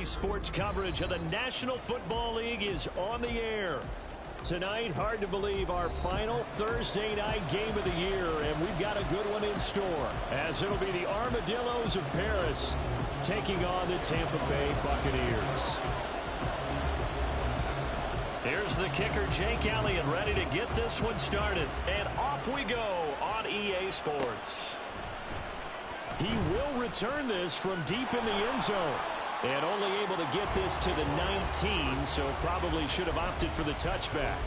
EA Sports coverage of the National Football League is on the air. Tonight, hard to believe, our final Thursday night game of the year, and we've got a good one in store, as it'll be the Armadillos of Paris taking on the Tampa Bay Buccaneers. Here's the kicker, Jake Elliott, ready to get this one started. And off we go on EA Sports. He will return this from deep in the end zone. And only able to get this to the 19, so probably should have opted for the touchback.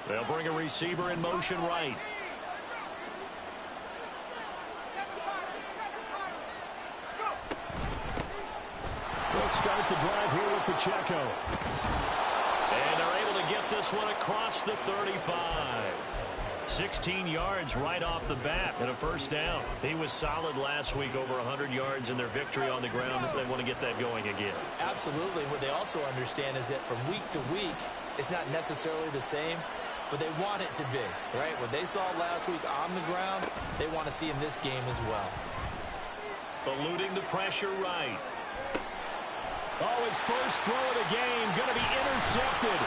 They'll bring a receiver in motion right. They'll start the drive here with Pacheco. And they're able to get this one across the 35. 16 yards right off the bat and a first down. He was solid last week, over 100 yards in their victory on the ground. They want to get that going again. Absolutely. What they also understand is that from week to week, it's not necessarily the same, but they want it to be, right? What they saw last week on the ground, they want to see in this game as well. Eluding the pressure right. Oh, his first throw of the game going to be intercepted.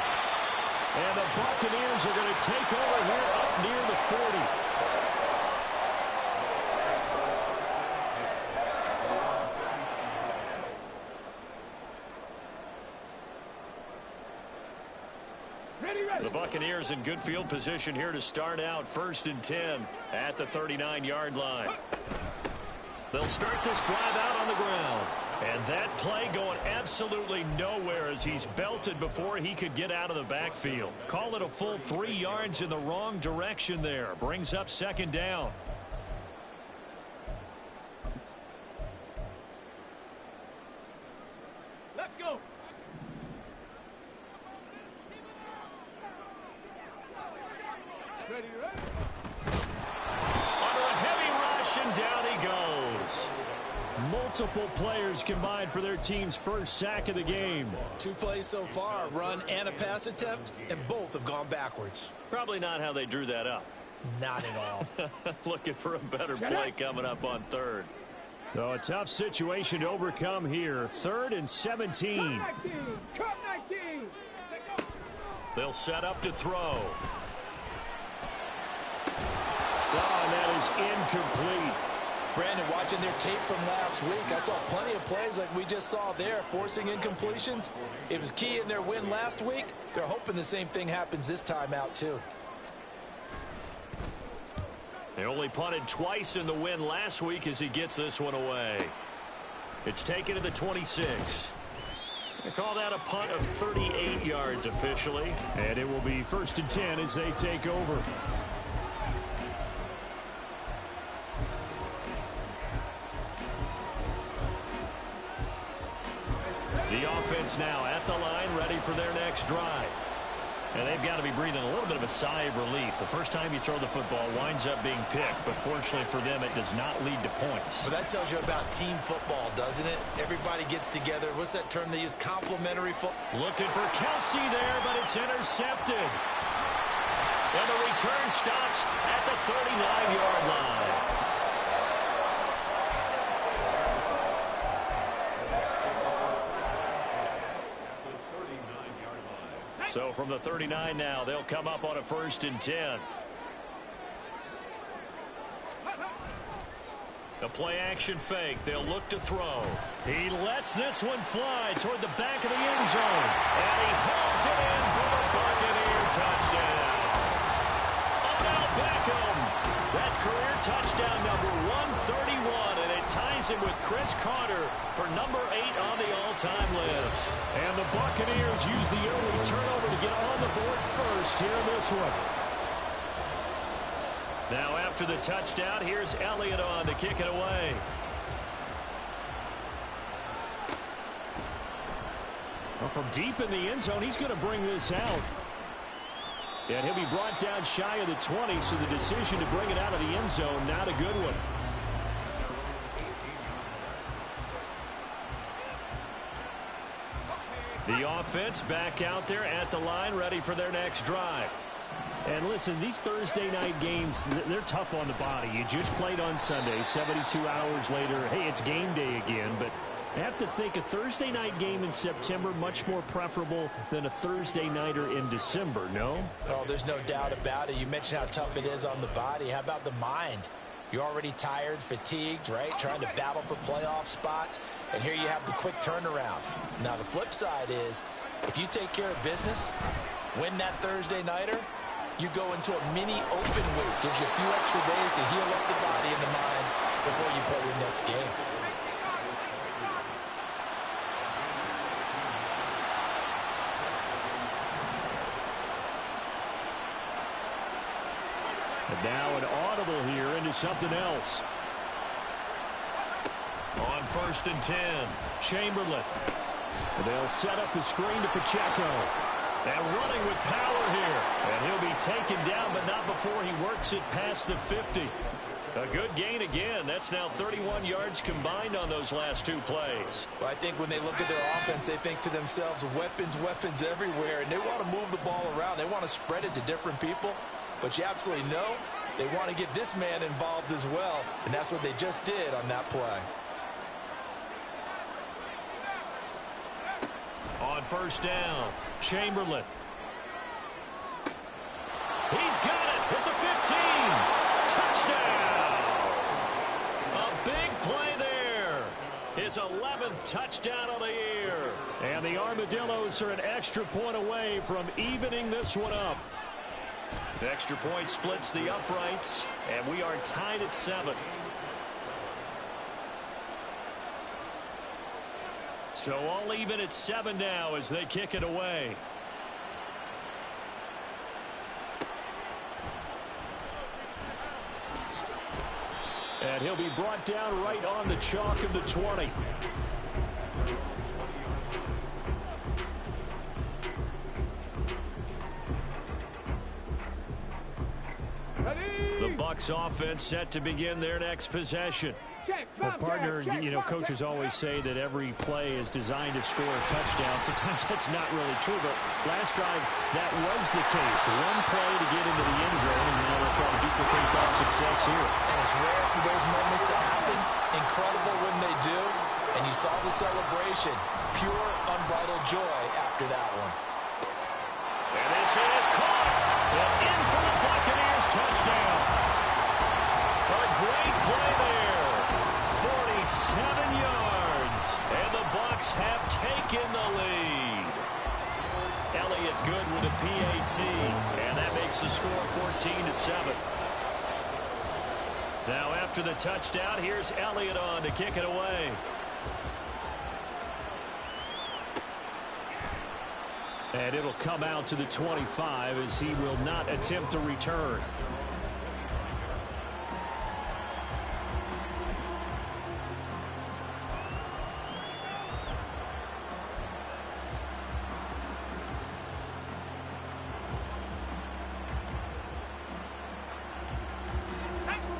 And the Buccaneers are going to take over here up near the 40. The Buccaneers in good field position here to start out 1st and 10 at the 39-yard line. They'll start this drive out on the ground. And that play going absolutely nowhere as he's belted before he could get out of the backfield. Call it a full 3 yards in the wrong direction there. Brings up 2nd down. Let's go. Ready, ready. Under a heavy rush, and down he goes. Multiple players combined for their team's first sack of the game. 2 plays so far, a run and a pass attempt, and both have gone backwards. Probably not how they drew that up. Not at all. Looking for a better play coming up on 3rd. So a tough situation to overcome here. 3rd and 17. Cut 19. They'll set up to throw. Oh, and that is incomplete. Brandon, watching their tape from last week, I saw plenty of plays like we just saw there, forcing incompletions. It was key in their win last week. They're hoping the same thing happens this time out, too. They only punted twice in the win last week as he gets this one away. It's taken to the 26. They call that a punt of 38 yards officially. And it will be 1st and 10 as they take over. The offense now at the line, ready for their next drive. And they've got to be breathing a little bit of a sigh of relief. The first time you throw the football winds up being picked, but fortunately for them, it does not lead to points. But that tells you about team football, doesn't it? Everybody gets together. What's that term they use? Complementary football. Looking for Kelsey there, but it's intercepted. And the return stops at the 39-yard line. So from the 39 now, they'll come up on a 1st and 10. The play action fake. They'll look to throw. He lets this one fly toward the back of the end zone. And he hauls it in for the Buccaneer touchdown. Odell Beckham. That's career touchdown number 131. And it ties him with Chris Carter for number 8 on the all-time list. And the Buccaneers use the early turnover to get on the board first here in this one. Now after the touchdown, here's Elliott on to kick it away. Well, from deep in the end zone, he's going to bring this out. And he'll be brought down shy of the 20, so the decision to bring it out of the end zone, not a good one. The offense back out there at the line, ready for their next drive. And listen, these Thursday night games, they're tough on the body. You just played on Sunday, 72 hours later, hey, it's game day again. But I have to think a Thursday night game in September much more preferable than a Thursday nighter in December, no? Oh, there's no doubt about it. You mentioned how tough it is on the body. How about the mind? You're already tired, fatigued, right? Trying to battle for playoff spots. And here you have the quick turnaround. Now, the flip side is, if you take care of business, win that Thursday nighter, you go into a mini open week. Gives you a few extra days to heal up the body and the mind before you play your next game. And now an audible here into something else. On 1st and 10, Chamberlain. And they'll set up the screen to Pacheco. And running with power here. And he'll be taken down, but not before he works it past the 50. A good gain again. That's now 31 yards combined on those last two plays. Well, I think when they look at their offense, they think to themselves, weapons, weapons everywhere. And they want to move the ball around. They want to spread it to different people. But you absolutely know they want to get this man involved as well. And that's what they just did on that play. On 1st down, Chamberlain. He's got it at the 15. Touchdown. A big play there. His 11th touchdown of the year. And the Armadillos are an extra point away from evening this one up. The extra point splits the uprights, and we are tied at 7. So all even at 7 now as they kick it away. And he'll be brought down right on the chalk of the 20. The Bucs offense set to begin their next possession. Well, partner, you know, coaches always say that every play is designed to score a touchdown. Sometimes that's not really true, but last drive, that was the case. One play to get into the end zone, and now they'll try to duplicate that success here. And it's rare for those moments to happen. Incredible when they do. And you saw the celebration. Pure, unbridled joy after that one. And this is caught. And in for the Buccaneers touchdown. A great play there. 47 yards. And the Bucs have taken the lead. Elliott good with a PAT. And that makes the score 14-7. Now after the touchdown, here's Elliott on to kick it away. And it'll come out to the 25 as he will not attempt to return.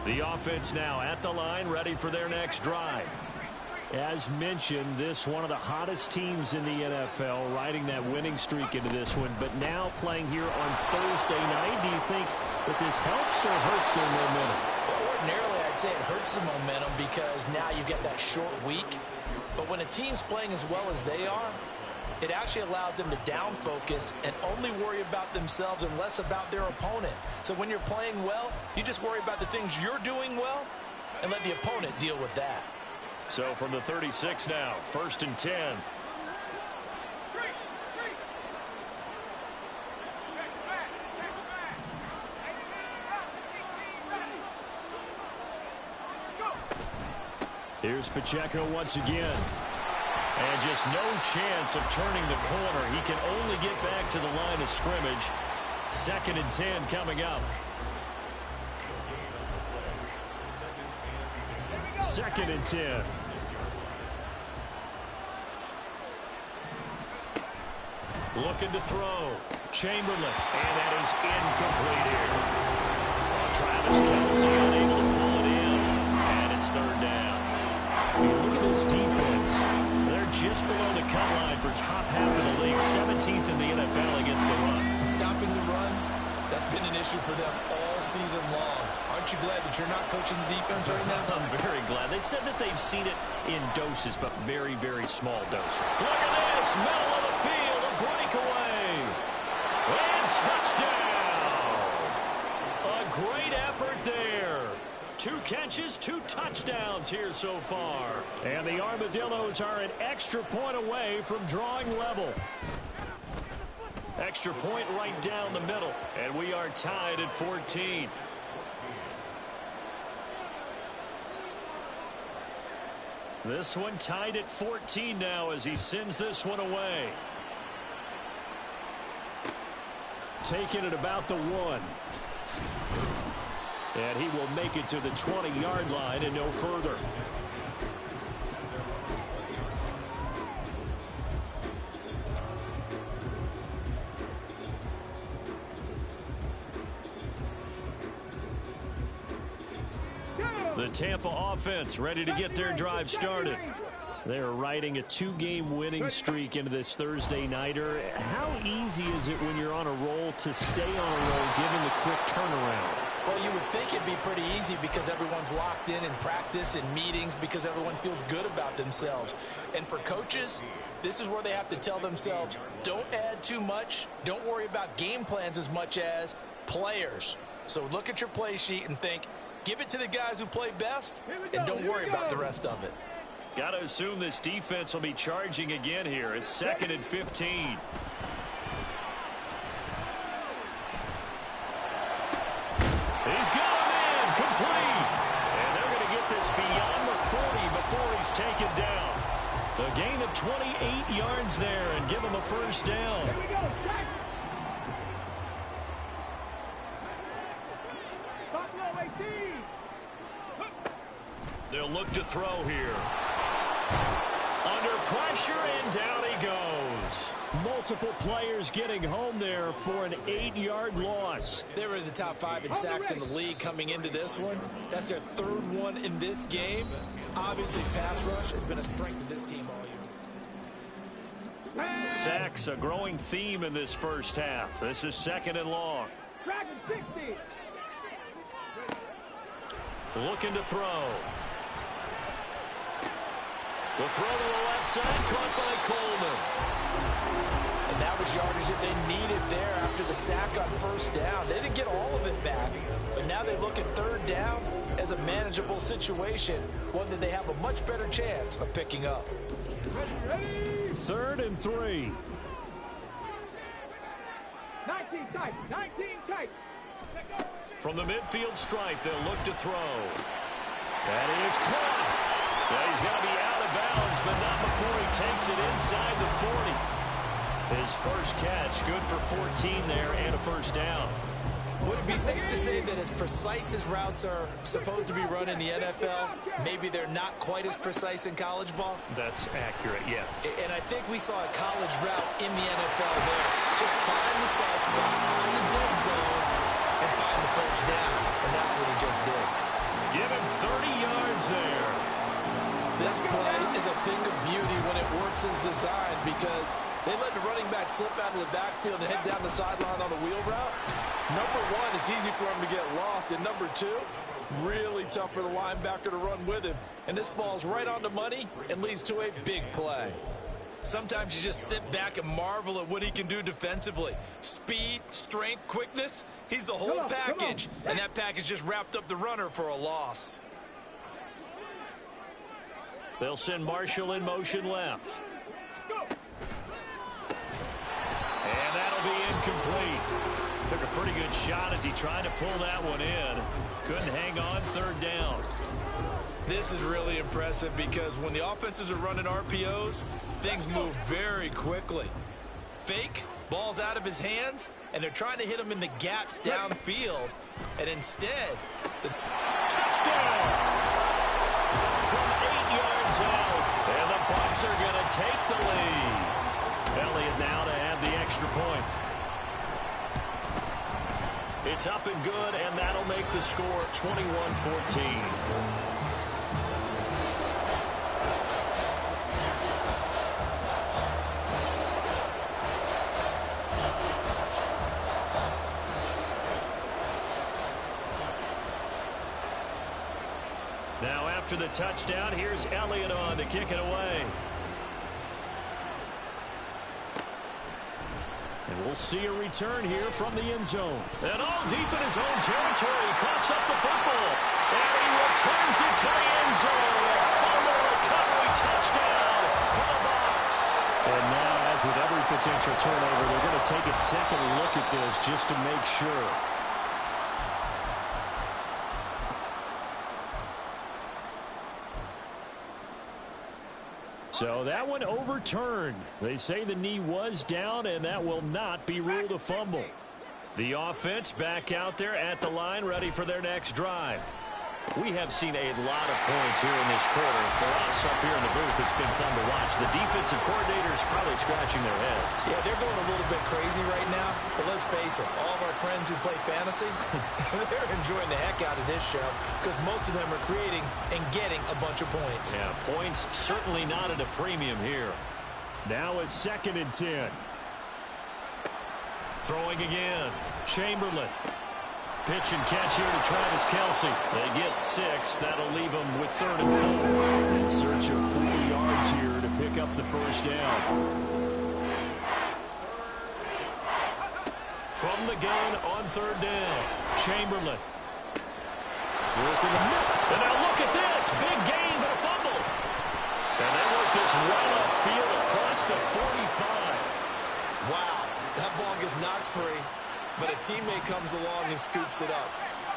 The offense now at the line, ready for their next drive. As mentioned, this one of the hottest teams in the NFL, riding that winning streak into this one, but now playing here on Thursday night. Do you think that this helps or hurts their momentum? Well, ordinarily, I'd say it hurts the momentum because now you get that short week. But when a team's playing as well as they are, it actually allows them to down focus and only worry about themselves and less about their opponent. So when you're playing well, you just worry about the things you're doing well and let the opponent deal with that. So from the 36 now, 1st and 10. Here's Pacheco once again. And just no chance of turning the corner. He can only get back to the line of scrimmage. 2nd and 10 coming up. 2nd and 10. Looking to throw. Chamberlain. And that is incomplete here. Travis Kelce unable to pull it in. And it's 3rd down. Look at this defense. They're just below the cut line for top half of the league, 17th in the NFL against the run. Stopping the run, that's been an issue for them all season long. Aren't you glad that you're not coaching the defense right now? I'm very glad. They said that they've seen it in doses, but very, very small doses. Look at this, middle of the field, a breakaway. And touchdown. A great effort there. 2 catches, 2 touchdowns here so far. And the Armadillos are an extra point away from drawing level. Extra point right down the middle. And we are tied at 14. This one tied at 14 now as he sends this one away. Taking it about the 1. And he will make it to the 20-yard line and no further. The Tampa offense ready to get their drive started. They're riding a 2-game winning streak into this Thursday nighter. How easy is it when you're on a roll to stay on a roll given the quick turnaround? Well, you would think it'd be pretty easy because everyone's locked in practice and meetings because everyone feels good about themselves. And for coaches, this is where they have to tell themselves, don't add too much. Don't worry about game plans as much as players. So look at your play sheet and think, give it to the guys who play best and don't worry about the rest of it. Got to assume this defense will be charging again here. It's 2nd and 15. He's got him in, complete. And they're going to get this beyond the 40 before he's taken down. A gain of 28 yards there and give him a first down. They'll look to throw here. Under pressure, and down he goes. Multiple players getting home there for an 8-yard loss. They were in the top 5 in sacks in the league coming into this one. That's their 3rd one in this game. Obviously, pass rush has been a strength of this team all year. Sacks, a growing theme in this first half. This is 2nd and long. Dragon 60. Looking to throw. The throw to the left side, caught by Coleman. And that was yardage that they needed there after the sack on first down. They didn't get all of it back, but now they look at 3rd down as a manageable situation, one that they have a much better chance of picking up. 3rd and 3. 19 tight, 19 tight. From the midfield stripe, they'll look to throw. That is caught. Yeah, he's going to be out of bounds, but not before he takes it inside the 40. His first catch, good for 14 there and a first down. Would it be safe to say that as precise as routes are supposed to be run in the NFL, maybe they're not quite as precise in college ball? That's accurate, yeah. And I think we saw a college route in the NFL there. Just find the soft spot, find the dead zone, and find the first down. And that's what he just did. Give him 30 yards there. This play is a thing of beauty when it works as designed because they let the running back slip out of the backfield and head down the sideline on a wheel route. Number 1, it's easy for him to get lost. And number 2, really tough for the linebacker to run with him. And this ball's right on the money and leads to a big play. Sometimes you just sit back and marvel at what he can do defensively. Speed, strength, quickness. He's the whole package. And that package just wrapped up the runner for a loss. They'll send Marshall in motion left. And that'll be incomplete. Took a pretty good shot as he tried to pull that one in. Couldn't hang on, 3rd down. This is really impressive because when the offenses are running RPOs, things move very quickly. Fake, ball's out of his hands, and they're trying to hit him in the gaps downfield. And instead, the touchdown from 8 yards out. And the Bucs are going to take the lead. Elliott now to have the extra point. It's up and good, and that'll make the score 21-14. after the touchdown. Here's Elliott on to kick it away. And we'll see a return here from the end zone. And all deep in his own territory. He coughs up the football. And he returns it to the end zone. A fumble recovery touchdown for the Bucs. And now, as with every potential turnover, they're going to take a second look at this just to make sure. So that one overturned. They say the knee was down, and that will not be ruled a fumble. The offense back out there at the line, ready for their next drive. We have seen a lot of points here in this quarter. For us up here in the booth, it's been fun to watch. The defensive coordinators probably scratching their heads. Yeah, they're going a little bit crazy right now. But let's face it, all of our friends who play fantasy, they're enjoying the heck out of this show because most of them are creating and getting a bunch of points. Yeah, points certainly not at a premium here. Now a 2nd and 10. Throwing again. Chamberlain. Pitch and catch here to Travis Kelce. They get 6. That'll leave them with 3rd and 4. In search of 4 yards here to pick up the first down. From the gun on 3rd down. Chamberlain. Working the middle. And now look at this. Big gain, but a fumble. And they work this right upfield across the 45. Wow, that ball gets knocked free. But a teammate comes along and scoops it up.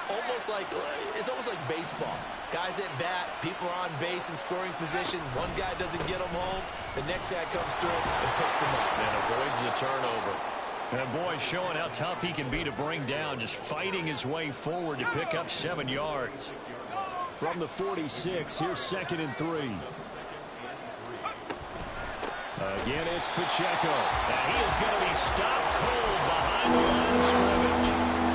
It's almost like baseball. Guys at bat, people are on base in scoring position. One guy doesn't get them home. The next guy comes through and picks him up. And avoids the turnover. And boy, showing how tough he can be to bring down. Just fighting his way forward to pick up 7 yards. From the 46, here's 2nd and 3. Again, it's Pacheco. And he is going to be stopped cold behind the line of scrimmage.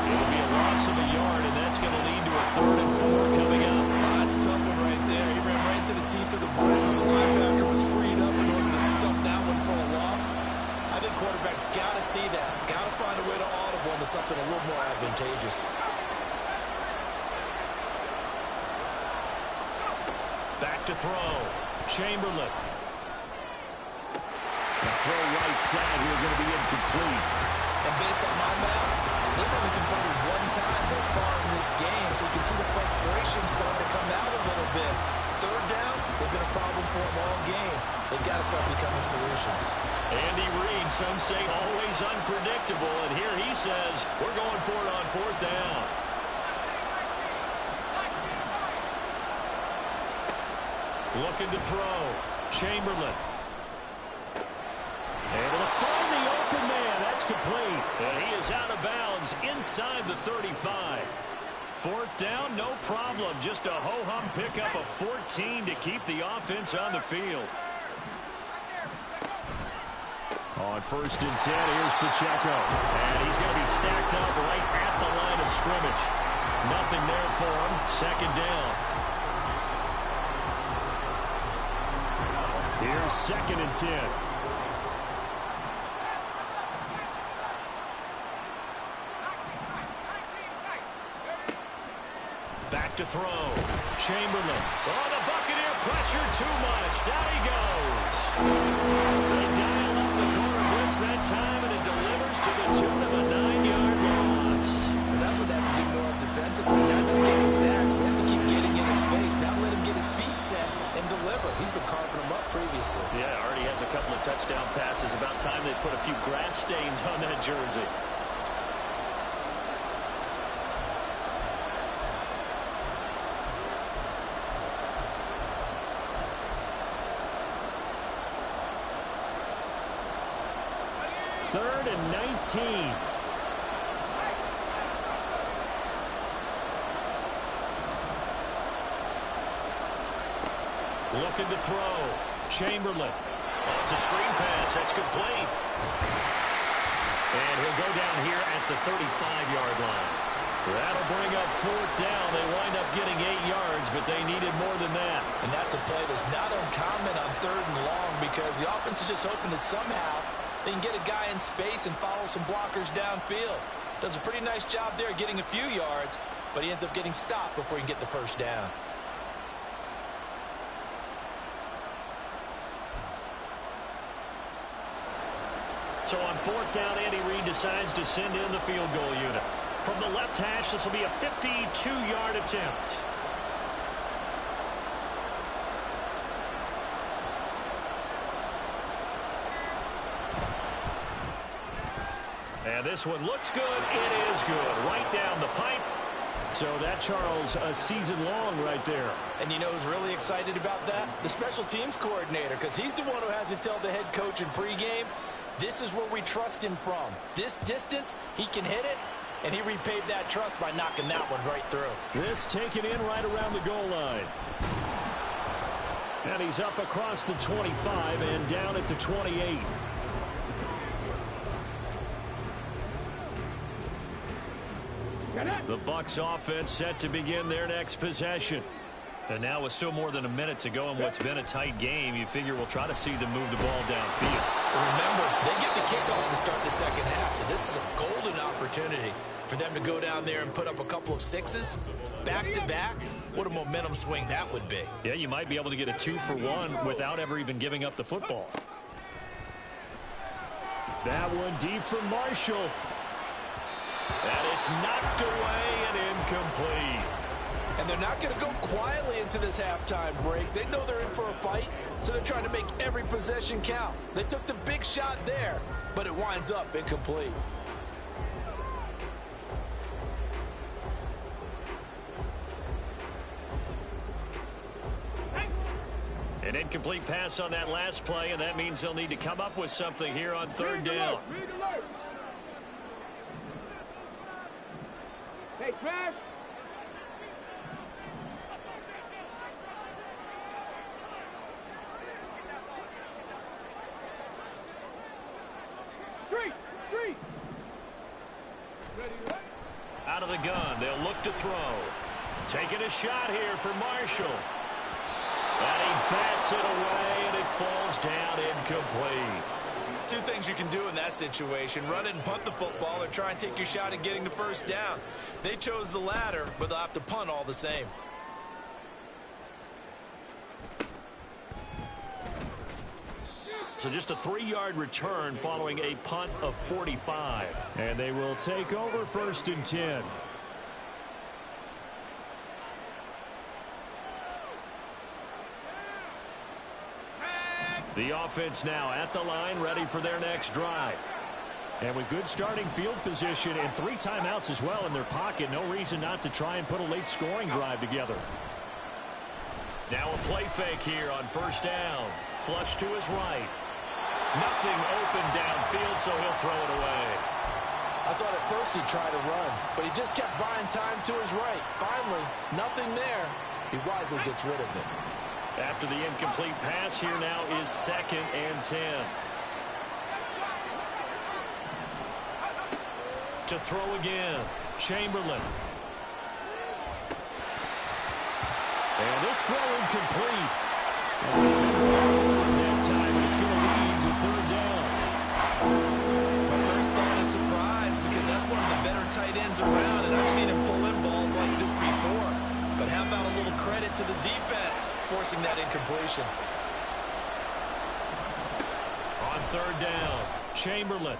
It'll be a loss of a yard, and that's going to lead to a 3rd and 4 coming up. That's a tough one right there. He ran right to the teeth of the Bucs as the linebacker was freed up in order to stump that one for a loss. I think quarterbacks got to see that. Got to find a way to audible into something a little more advantageous. Back to throw. Chamberlain. Throw right side here, going to be incomplete. And based on my math, they've only converted 1 time thus far in this game, so you can see the frustration starting to come out a little bit. 3rd downs, they've been a problem for them all game. They've got to start becoming solutions. Andy Reid, some say always unpredictable, and here he says, we're going for it on 4th down. Looking to throw. Chamberlain. Able to find the open man. That's complete. And he is out of bounds inside the 35. 4th down, no problem. Just a ho-hum pickup of 14 to keep the offense on the field. On 1st and 10, here's Pacheco. And he's going to be stacked up right at the line of scrimmage. Nothing there for him. 2nd down. Here's 2nd and 10. Back to throw. Chamberlain. Oh, the Buccaneer pressure too much. Down he goes. They dial up the corner blitz that time, and it delivers to the tune of a 9-yard loss. That's what they have to do more defensively, not just getting sacks. We have to keep getting in his face. Now let him get his feet set and deliver. He's been carving them up previously. Yeah, already has a couple of touchdown passes. About time they put a few grass stains on that jersey. Third and 19. Looking to throw. Chamberlain. Oh, it's a screen pass. That's complete. And he'll go down here at the 35-yard line. That'll bring up 4th down. They wind up getting 8 yards, but they needed more than that. And that's a play that's not uncommon on 3rd and long because the offense is just hoping that somehow they can get a guy in space and follow some blockers downfield. Does a pretty nice job there getting a few yards, but he ends up getting stopped before he can get the 1st down. So on 4th down, Andy Reid decides to send in the field goal unit. From the left hash, this will be a 52-yard attempt. And this one looks good. It is good. Right down the pipe. So that, Charles, a season long right there. And you know who's really excited about that? The special teams coordinator, because he's the one who has to tell the head coach in pregame, this is where we trust him from. This distance, he can hit it, and he repaid that trust by knocking that one right through. This taken in right around the goal line. And he's up across the 25 and down at the 28. The Bucs offense set to begin their next possession. And now with still more than a minute to go in what's been a tight game, you figure we'll try to see them move the ball downfield. Remember, they get the kickoff to start the second half, so this is a golden opportunity for them to go down there and put up a couple of sixes back-to-back. What a momentum swing that would be. Yeah, you might be able to get a 2-for-1 without ever even giving up the football. That one deep from Marshall. And it's knocked away and incomplete. And they're not going to go quietly into this halftime break. They know they're in for a fight, so they're trying to make every possession count. They took the big shot there, but it winds up incomplete. An incomplete pass on that last play, and that means they'll need to come up with something here on 3rd down. Hey, Trav. Street. Ready, right? Out of the gun, they'll look to throw. Taking a shot here for Marshall. And he bats it away, and it falls down incomplete. Two things you can do in that situation: run it and punt the football, or try and take your shot at getting the first down. They chose the latter, but they'll have to punt all the same. So just a 3-yard return following a punt of 45. And they will take over 1st and 10. The offense now at the line, ready for their next drive. And with good starting field position and 3 timeouts as well in their pocket, no reason not to try and put a late scoring drive together. Now a play fake here on 1st down. Flush to his right. Nothing open downfield, so he'll throw it away. I thought at first he'd try to run, but he just kept buying time to his right. Finally, nothing there. He wisely gets rid of it. After the incomplete pass, here now is 2nd and 10. To throw again, Chamberlain. And this throw incomplete. That time it's going to lead to 3rd down. My first thought is surprise, because that's one of the better tight ends around, and I've seen him pull in balls like this before. But how about a little credit to the defense forcing that incompletion? On 3rd down, Chamberlain.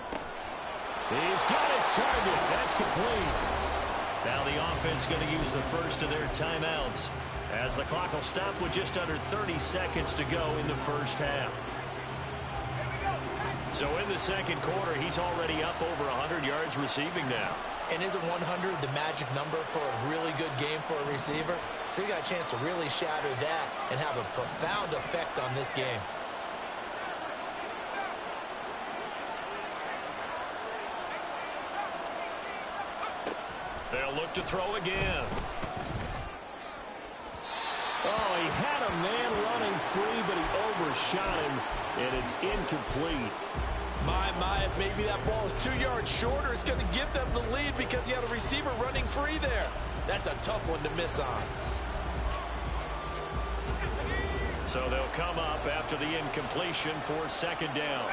He's got his target. That's complete. Now the offense going to use the first of their timeouts, as the clock will stop with just under 30 seconds to go in the first half. So in the 2nd quarter, he's already up over 100 yards receiving now. And isn't 100 the magic number for a really good game for a receiver? So he got a chance to really shatter that and have a profound effect on this game. They'll look to throw again. Oh, he had a man running free, but he overshot him, and it's incomplete. My, if maybe that ball is 2 yards shorter, it's going to give them the lead because he had a receiver running free there. That's a tough one to miss on. So they'll come up after the incompletion for 2nd down.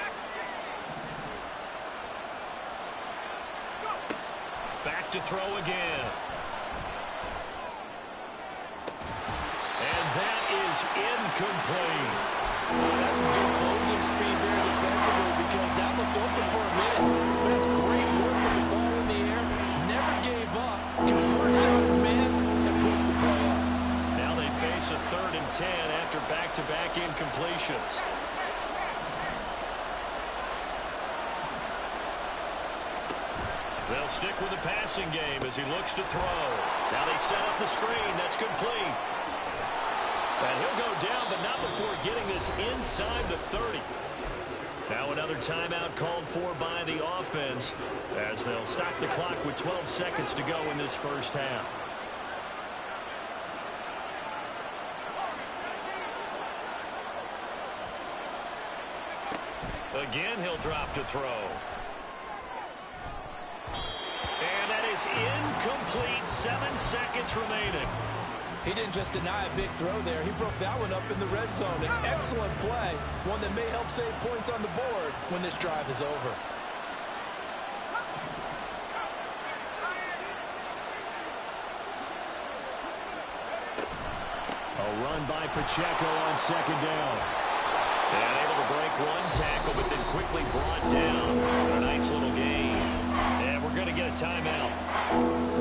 Back to throw again. And that is incomplete. That's some good closing speed there defensively, because That looked open for a minute, but it's great work with the ball in the air. Never gave up. Converted on his man and broke the play up. Now they face a 3rd and 10 after back-to-back incompletions. They'll stick with the passing game as he looks to throw. Now they set up the screen. That's complete. And he'll go down, but not before getting this inside the 30. Now another timeout called for by the offense as they'll stop the clock with 12 seconds to go in this first half. Again, he'll drop to throw. And that is incomplete. 7 seconds remaining. He didn't just deny a big throw there. He broke that one up in the red zone. An excellent play, one that may help save points on the board when this drive is over. A run by Pacheco on 2nd down. And able to break one tackle, but then quickly brought down. A nice little gain. And we're going to get a timeout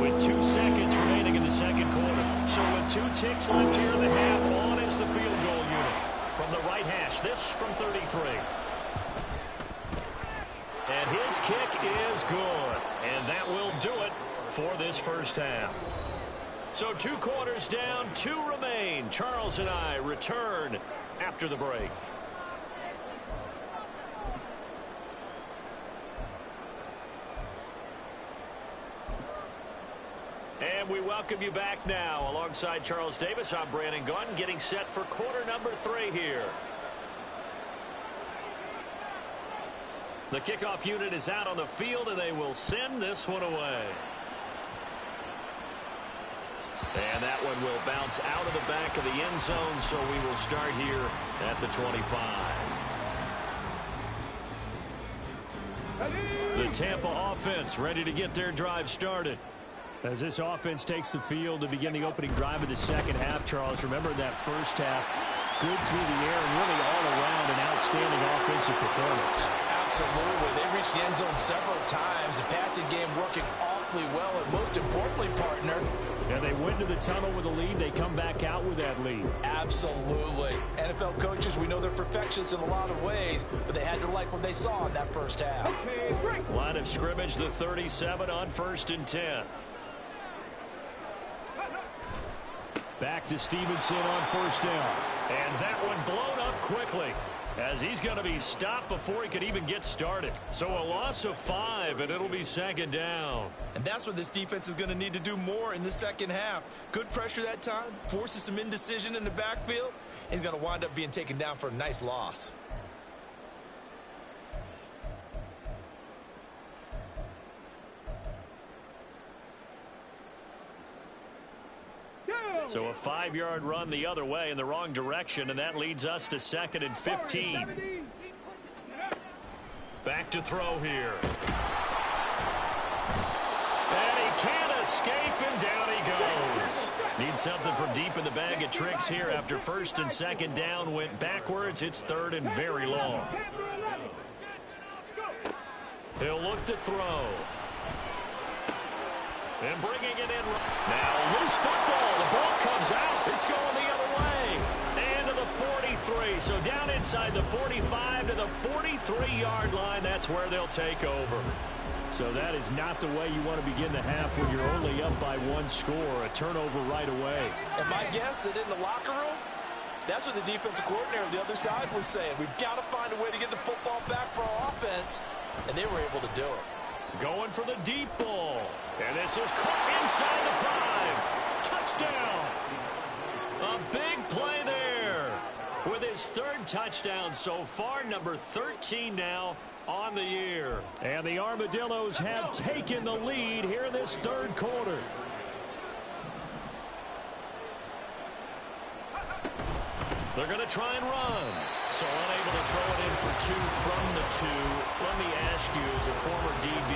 with 2 seconds remaining in the second quarter. So with 2 ticks left here in the half, on is the field goal unit. From the right hash, this from 33. And his kick is good. And that will do it for this first half. So 2 quarters down, 2 remain. Charles and I return after the break. And we welcome you back now. Alongside Charles Davis, I'm Brandon Gunn, getting set for quarter number 3 here. The kickoff unit is out on the field, and they will send this one away. And that one will bounce out of the back of the end zone, so we will start here at the 25. The Tampa offense ready to get their drive started. As this offense takes the field to begin the opening drive of the second half, Charles, remember that first half, good through the air and really all around an outstanding offensive performance. Absolutely. They reached the end zone several times. The passing game working awfully well, and most importantly, partner, and they went to the tunnel with a lead. They come back out with that lead. Absolutely. NFL coaches, we know they're perfectionists in a lot of ways, but they had to like what they saw in that first half. Line of scrimmage, the 37 on 1st and 10. Back to Stevenson on 1st down. And that one blown up quickly as he's going to be stopped before he could even get started. So a loss of 5, and it'll be 2nd down. And that's what this defense is going to need to do more in the second half. Good pressure that time, forces some indecision in the backfield. He's going to wind up being taken down for a nice loss. So a 5-yard run the other way in the wrong direction, and that leads us to 2nd and 15. Back to throw here. And he can't escape, and down he goes. Needs something from deep in the bag of tricks here after 1st and 2nd down went backwards. It's 3rd and very long. He'll look to throw. And bringing it in. Now loose football. The ball comes out. It's going the other way. And to the 43. So down inside the 45 to the 43-yard line. That's where they'll take over. So that is not the way you want to begin the half when you're only up by 1 score. A turnover right away. And my guess that in the locker room, that's what the defensive coordinator on the other side was saying. We've got to find a way to get the football back for our offense. And they were able to do it. Going for the deep ball. And this is caught inside the 5. Touchdown. A big play there. With his 3rd touchdown so far, number 13 now on the year. And the Armadillos have taken the lead here in this 3rd quarter. They're going to try and run. So unable to throw it in for 2 from the 2. Let me ask you, as a former DB,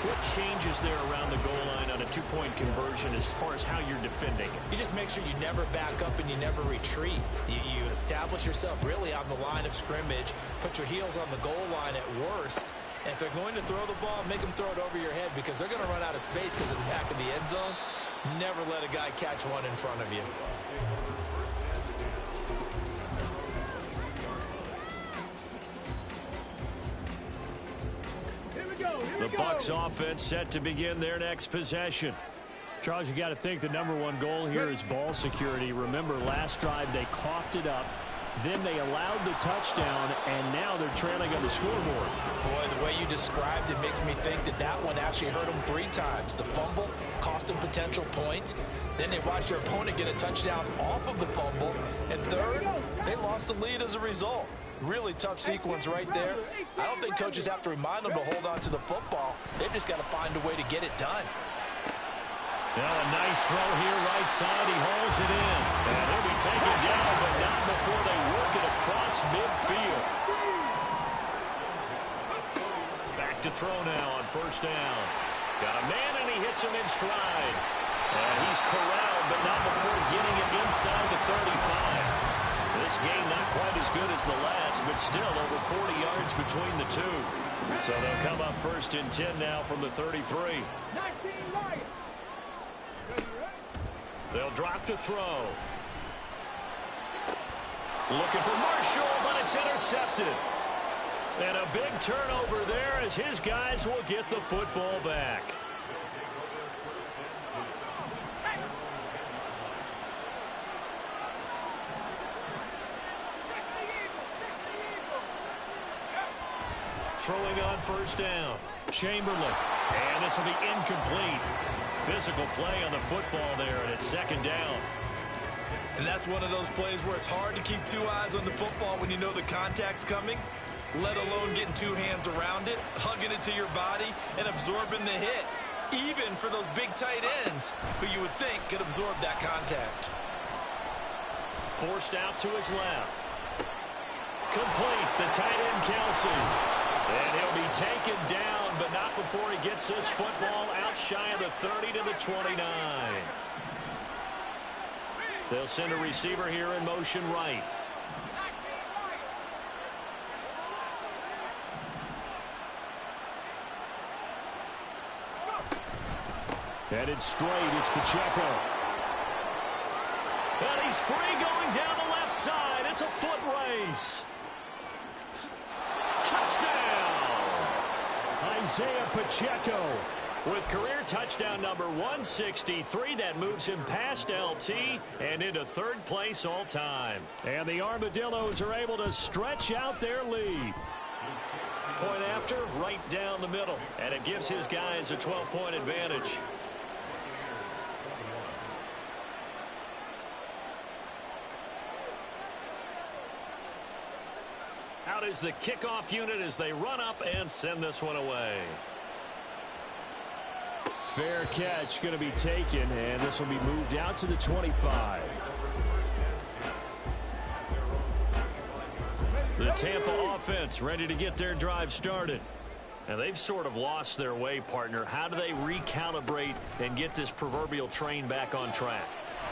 what changes there around the goal line on a 2-point conversion as far as how you're defending it? You just make sure you never back up and you never retreat. You establish yourself really on the line of scrimmage, put your heels on the goal line at worst, and if they're going to throw the ball, make them throw it over your head because they're going to run out of space because of the back of the end zone. Never let a guy catch one in front of you. The Bucs offense set to begin their next possession. Charles, you got to think the #1 goal here is ball security. Remember, last drive they coughed it up. Then they allowed the touchdown, and now they're trailing on the scoreboard. Boy, the way you described it makes me think that one actually hurt them 3 times. The fumble cost them potential points. Then they watched their opponent get a touchdown off of the fumble. And third, they lost the lead as a result. Really tough sequence right there. I don't think coaches have to remind them to hold on to the football. They've just got to find a way to get it done. Now a nice throw here, right side. He hauls it in. And he'll be taken down, but not before they work it across midfield. Back to throw now on first down. Got a man, and he hits him in stride. And he's corralled, but not before getting it inside the 35. This game not quite as good as the last, but still over 40 yards between the two. So they'll come up first and 10 now from the 33. They'll drop to throw. Looking for Marshall, but it's intercepted. And a big turnover there as his guys will get the football back. Throwing on first down. Chamberlain. And this will be incomplete. Physical play on the football there, and it's second down. And that's one of those plays where it's hard to keep 2 eyes on the football when you know the contact's coming, let alone getting 2 hands around it, hugging it to your body, and absorbing the hit, even for those big tight ends who you would think could absorb that contact. Forced out to his left. Complete, the tight end Kelsey. And he'll be taken down, but not before he gets this football out shy of the 30 to the 29. They'll send a receiver here in motion right. Headed straight, it's Pacheco. And he's free going down the left side. It's a foot race. Touchdown! Isaiah Pacheco. With career touchdown number 163, that moves him past LT and into third place all time. And the Armadillos are able to stretch out their lead. Point after, right down the middle. And it gives his guys a 12-point advantage. Out is the kickoff unit as they run up and send this one away. Fair catch going to be taken, and this will be moved out to the 25. The Tampa offense ready to get their drive started. And they've sort of lost their way, partner. How do they recalibrate and get this proverbial train back on track?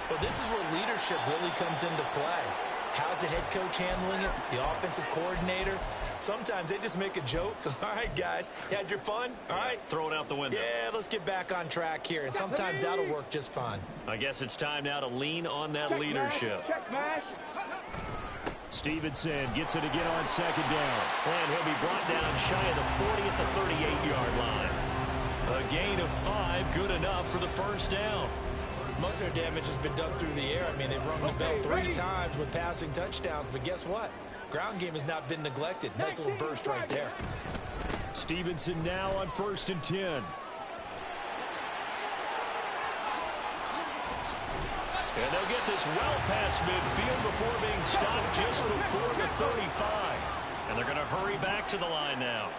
Well, this is where leadership really comes into play. How's the head coach handling it? The offensive coordinator? Sometimes they just make a joke. All right, guys, you had your fun? All right. Throw it out the window. Yeah, let's get back on track here. And sometimes that'll work just fine. I guess it's time now to lean on that leadership. Stevenson gets it again on second down. And he'll be brought down shy of the 40 at the 38-yard line. A gain of 5, good enough for the first down. Most of their damage has been done through the air. I mean, they've rung the bell 3 times with passing touchdowns, but guess what? Ground game has not been neglected. Nice little burst right there. Stevenson now on 1st and 10. And they'll get this well past midfield before being stopped just before the 35. And they're going to hurry back to the line now.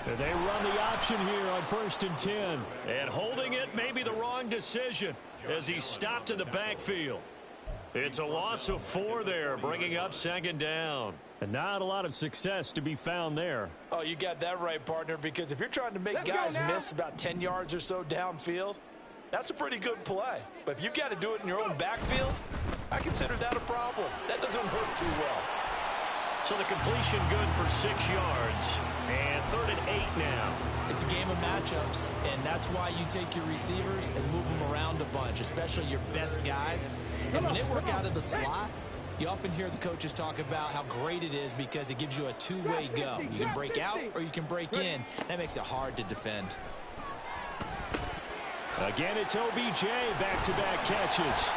And they run the option here on 1st and 10. And holding it may be the wrong decision as he's stopped in the backfield. It's a loss of 4 there, bringing up 2nd down. And not a lot of success to be found there. Oh, you got that right, partner, because if you're trying to make guys miss about 10 yards or so downfield, that's a pretty good play. But if you've got to do it in your own backfield, I consider that a problem. That doesn't work too well. So the completion good for 6 yards. And 3rd and 8 now. It's a game of matchups, and that's why you take your receivers and move them around a bunch, especially your best guys. And when they work out of the slot, you often hear the coaches talk about how great it is because it gives you a two-way go. You can break out or you can break in. That makes it hard to defend. Again, it's OBJ, back-to-back catches.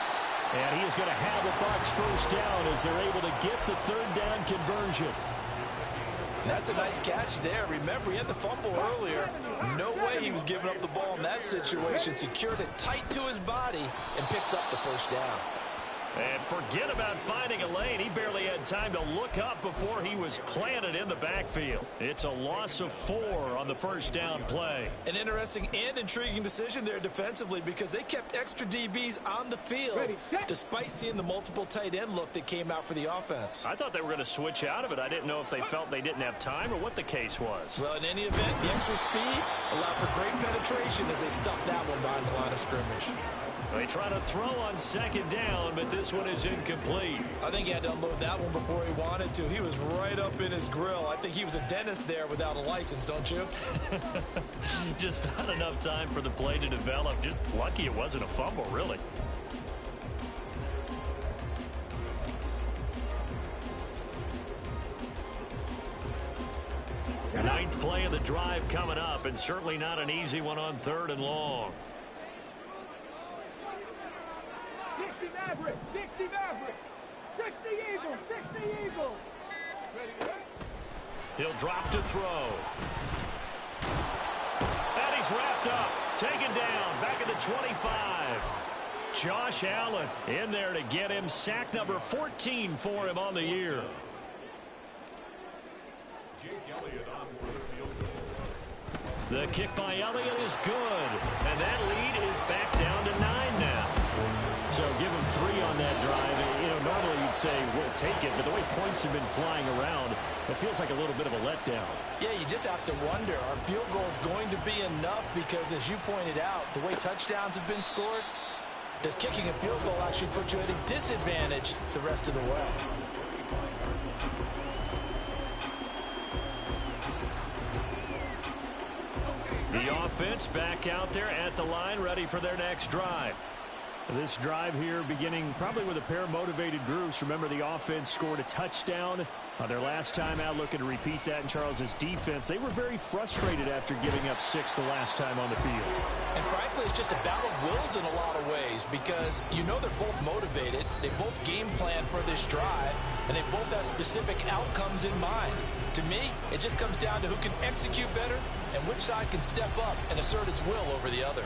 And he is going to have the Bucs first down as they're able to get the 3rd down conversion. That's a nice catch there. Remember, he had the fumble earlier. No way he was giving up the ball in that situation. Secured it tight to his body and picks up the first down. And forget about finding a lane. He barely had time to look up before he was planted in the backfield. It's a loss of 4 on the first down play. An interesting and intriguing decision there defensively because they kept extra DBs on the field despite seeing the multiple tight end look that came out for the offense. I thought they were going to switch out of it. I didn't know if they felt they didn't have time or what the case was. Well, in any event, the extra speed allowed for great penetration as they stuffed that one behind the line of scrimmage. They try to throw on 2nd down, but this one is incomplete. I think he had to unload that one before he wanted to. He was right up in his grill. I think he was a dentist there without a license, don't you? Just not enough time for the play to develop. Just lucky it wasn't a fumble, really. Ninth play of the drive coming up, and certainly not an easy one on 3rd and long. 60 Maverick, 60 Maverick, 60 Eagles, 60 Eagles. He'll drop to throw. And he's wrapped up, taken down, back at the 25. Josh Allen in there to get him. Sack number 14 for him on the year. The kick by Elliott is good, and that lead is back down to 9 now. So give him 3 on that drive. You know, normally you'd say we'll take it, but the way points have been flying around, it feels like a little bit of a letdown. Yeah, you just have to wonder, are field goals going to be enough? Because as you pointed out, the way touchdowns have been scored, does kicking a field goal actually put you at a disadvantage the rest of the way? The offense back out there at the line, ready for their next drive. This drive here beginning probably with a pair of motivated groups. Remember, the offense scored a touchdown their last time out, looking to repeat that in Charles's defense. They were very frustrated after giving up 6 the last time on the field. And frankly, it's just a battle of wills in a lot of ways because you know they're both motivated. They both game plan for this drive, and they both have specific outcomes in mind. To me, it just comes down to who can execute better and which side can step up and assert its will over the other.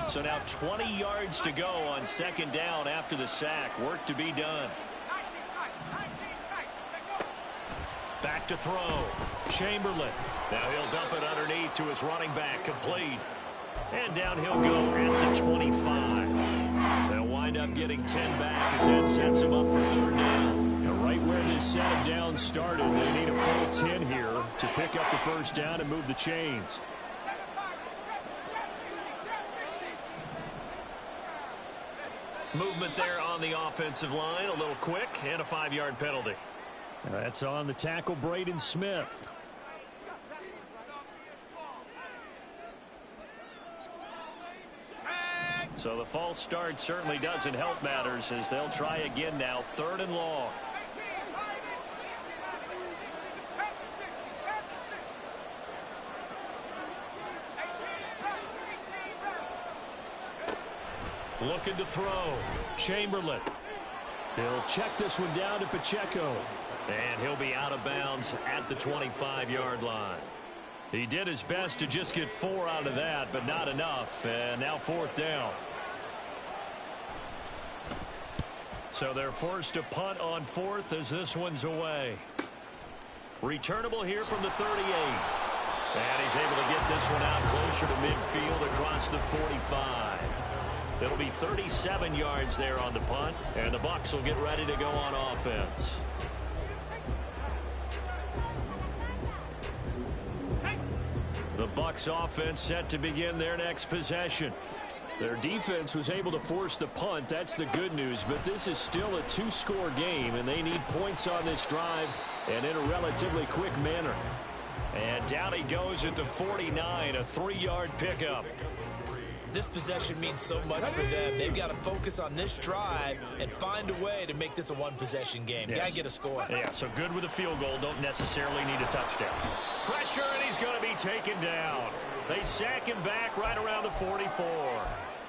So now 20 yards to go on 2nd down after the sack. Work to be done. Back to throw. Chamberlain. Now he'll dump it underneath to his running back. Complete. And down he'll go at the 25. They'll wind up getting 10 back as that sets him up for 3rd down. Now right where this second down started, they need a full 10 here to pick up the first down and move the chains. Movement there on the offensive line. A little quick and a 5-yard penalty. That's on the tackle, Braden Smith. So the false start certainly doesn't help matters as they'll try again now. 3rd and long. Looking to throw. Chamberlain. He'll check this one down to Pacheco. And he'll be out of bounds at the 25-yard line. He did his best to just get 4 out of that, but not enough. And now 4th down. So they're forced to punt on 4th as this one's away. Returnable here from the 38. And he's able to get this one out closer to midfield across the 45. It'll be 37 yards there on the punt, and the Bucs will get ready to go on offense. The Bucs offense set to begin their next possession. Their defense was able to force the punt. That's the good news, but this is still a two-score game, and they need points on this drive and in a relatively quick manner. And down he goes at the 49, a 3-yard pickup. This possession means so much for them. They've got to focus on this drive and find a way to make this a one-possession game. Yes. Got to get a score. Yeah, so good with a field goal. Don't necessarily need a touchdown. Pressure, and he's going to be taken down. They sack him back right around the 44.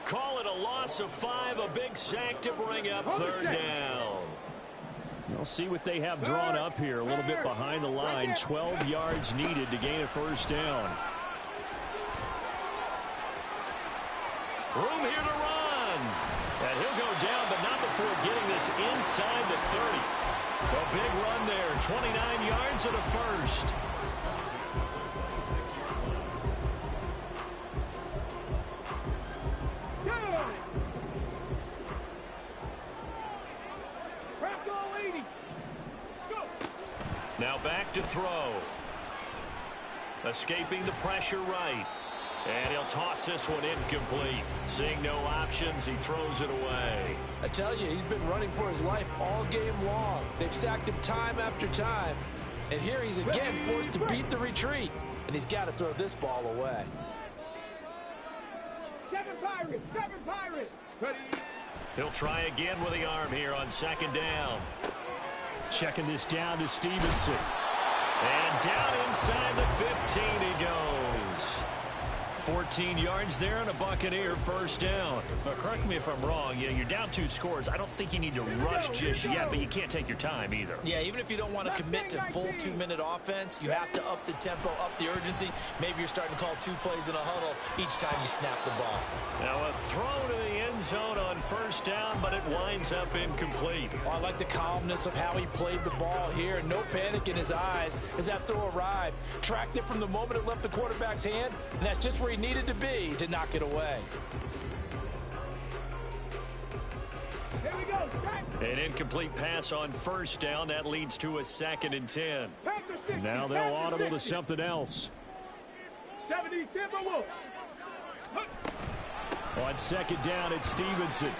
Call it a loss of 5, a big sack to bring up third down. We'll see what they have drawn up here. A little bit behind the line. 12 yards needed to gain a first down. Room here to run. And he'll go down, but not before getting this inside the 30. A big run there. 29 yards and a first. Now back to throw. Escaping the pressure right. And he'll toss this one incomplete. Seeing no options, he throws it away. I tell you, he's been running for his life all game long. They've sacked him time after time. And here he's again forced to beat the retreat. And he's got to throw this ball away. 7 Pirates! 7 Pirates! Ready? He'll try again with the arm here on second down. Checking this down to Stevenson. And down inside the 15 he goes. 14 yards there and a Buccaneer first down. Now, correct me if I'm wrong. You know, you're down 2 scores. I don't think you need to rush just yet, but you can't take your time either. Yeah, even if you don't want to commit to full 2-minute offense, you have to up the tempo, up the urgency. Maybe you're starting to call 2 plays in a huddle each time you snap the ball. Now a throw to the end zone on first down, but it winds up incomplete. I like the calmness of how he played the ball here. No panic in his eyes as that throw arrived. Tracked it from the moment it left the quarterback's hand, and that's just where he needed to be to knock it away. Here we go. An incomplete pass on first down. That leads to a 2nd and 10. Now they'll audible to something else. 70 Timberwolves. On second down, it's Stevenson.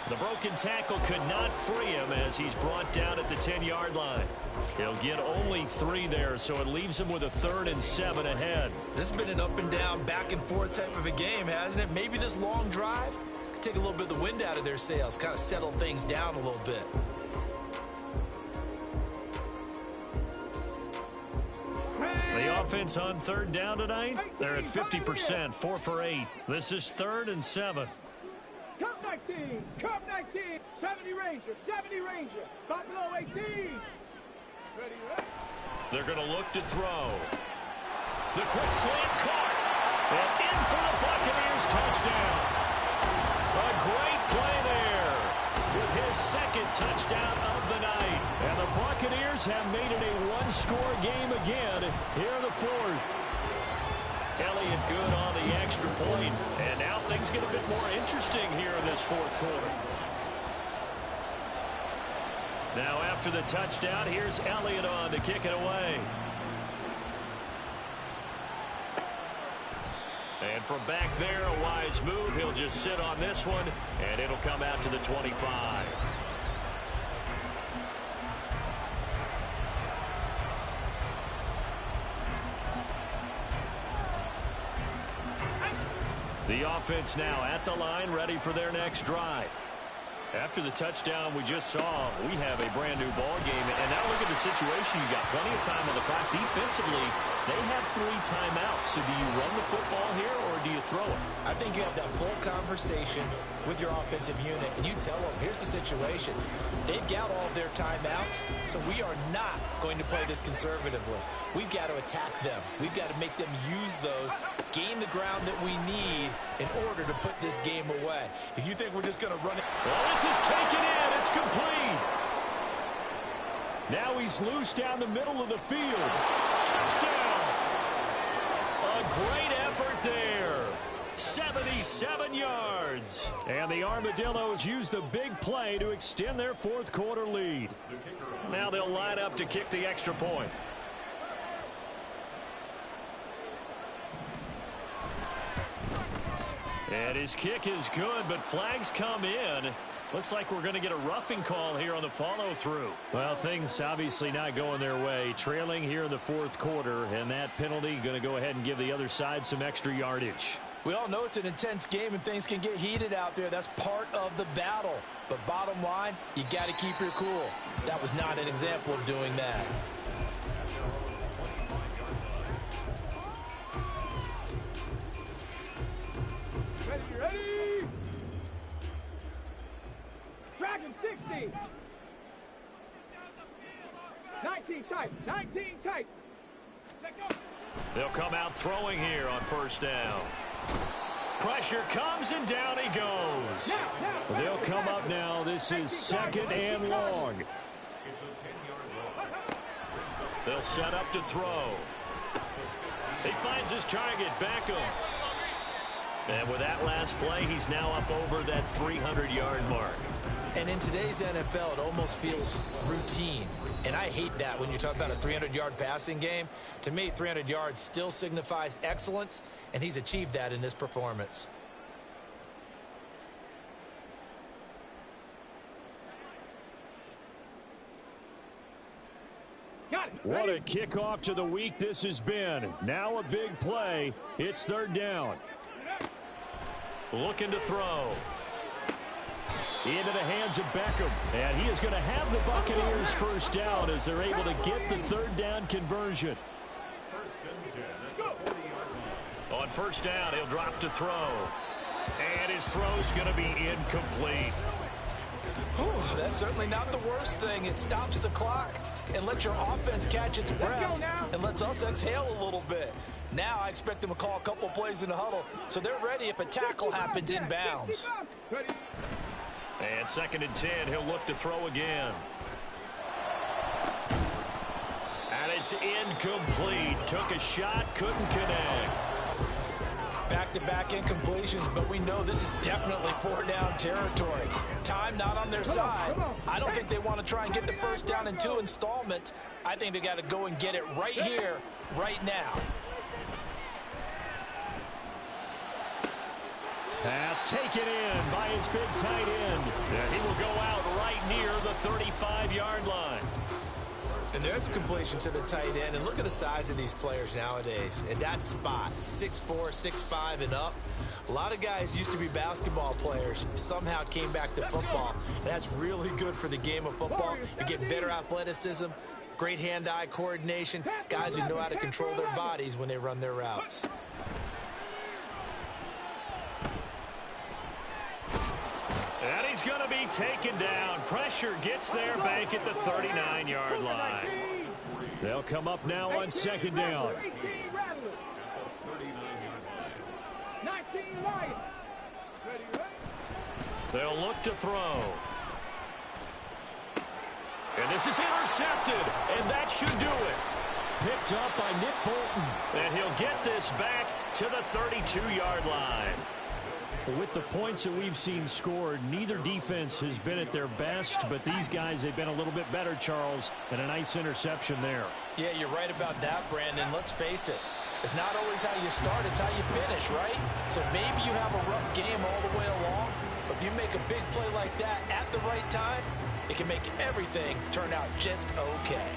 The broken tackle could not free him as he's brought down at the 10-yard line. He'll get only 3 there, so it leaves him with a 3rd and 7 ahead. This has been an up and down, back and forth type of a game, hasn't it? Maybe this long drive could take a little bit of the wind out of their sails, kind of settle things down a little bit. The offense on third down tonight, they're at 50%, 4 for 8. This is 3rd and 7. Cup 19, Cup 19, 70 Ranger, 70 Ranger, Buffalo 18. Ready, ready. They're going to look to throw. The quick slant caught. And in for the Buccaneers touchdown. A great play there with his 2nd touchdown of the night. And the Buccaneers have made it a 1-score game again here in the 4th. Elliott good on the extra point. And now things get a bit more interesting here in this 4th quarter. Now after the touchdown, here's Elliott on to kick it away. And from back there, a wise move. He'll just sit on this one, and it'll come out to the 25. The offense now at the line, ready for their next drive. After the touchdown we just saw, we have a brand-new ball game. And now look at the situation. You got plenty of time on the clock. Defensively, they have 3 timeouts. So do you run the football here, or do you throw it? I think you have that full conversation with your offensive unit, and you tell them, here's the situation. They've got all of their timeouts, so we are not going to play this conservatively. We've got to attack them. We've got to make them use those, gain the ground that we need in order to put this game away. If you think we're just going to run it. Well, this is taken in. It's complete. Now he's loose down the middle of the field. Touchdown! A great effort there. 77 yards. And the Armadillos use the big play to extend their fourth quarter lead. Now they'll line up to kick the extra point. And his kick is good, but flags come in. Looks like we're going to get a roughing call here on the follow-through. Well, things obviously not going their way. Trailing here in the fourth quarter, and that penalty going to go ahead and give the other side some extra yardage. We all know it's an intense game and things can get heated out there. That's part of the battle. But bottom line, you got to keep your cool. That was not an example of doing that. Ready? Dragon 60. 19 tight. 19 tight. Let go. They'll come out throwing here on first down. Pressure comes and down he goes. Now. They'll come up now. This is second and long. They'll set up to throw. He finds his target, Beckham. And with that last play, he's now up over that 300-yard mark. And in today's NFL, it almost feels routine. And I hate that when you talk about a 300-yard passing game. To me, 300 yards still signifies excellence, and he's achieved that in this performance. Got it. What a kickoff to the week this has been. Now a big play. It's third down. Looking to throw. Into the hands of Beckham. And he is going to have the Buccaneers first down as they're able to get the third down conversion. On first down, he'll drop to throw. And his throw's going to be incomplete. Whew, that's certainly not the worst thing. It stops the clock and lets your offense catch its breath and lets us exhale a little bit. Now I expect them to call a couple plays in the huddle so they're ready if a tackle happens inbounds. And second and 10, he'll look to throw again. And it's incomplete. Took a shot, couldn't connect. Back-to-back incompletions, but we know this is definitely four-down territory. Time not on their side. I don't think they want to try and get the first down in 2 installments. I think they got to go and get it right here, right now. Pass taken in by his big tight end. And he will go out right near the 35-yard line. And there's a completion to the tight end. And look at the size of these players nowadays. At that spot, 6'4", 6'5", and up. A lot of guys used to be basketball players, somehow came back to football. And that's really good for the game of football. You get better athleticism, great hand-eye coordination, guys who know how to control their bodies when they run their routes. And he's going to be taken down. Pressure gets there back at the 39-yard line. They'll come up now on second down. 19 Lions. They'll look to throw. And this is intercepted, and that should do it. Picked up by Nick Bolton. And he'll get this back to the 32-yard line. With the points that we've seen scored, neither defense has been at their best, but these guys, they've been a little bit better, Charles, and a nice interception there. Yeah, you're right about that, Brandon. Let's face it. It's not always how you start, it's how you finish, right? So maybe you have a rough game all the way along, but if you make a big play like that at the right time, it can make everything turn out just okay.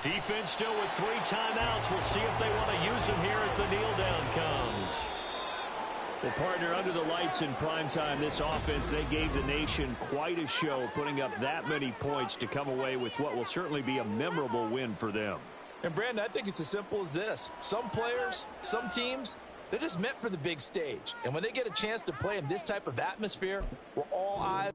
Defense still with 3 timeouts. We'll see if they want to use them here as the kneel down comes. Well, partner, under the lights in primetime, this offense, they gave the nation quite a show, putting up that many points to come away with what will certainly be a memorable win for them. And, Brandon, I think it's as simple as this. Some players, some teams, they're just meant for the big stage. And when they get a chance to play in this type of atmosphere, we're all eyes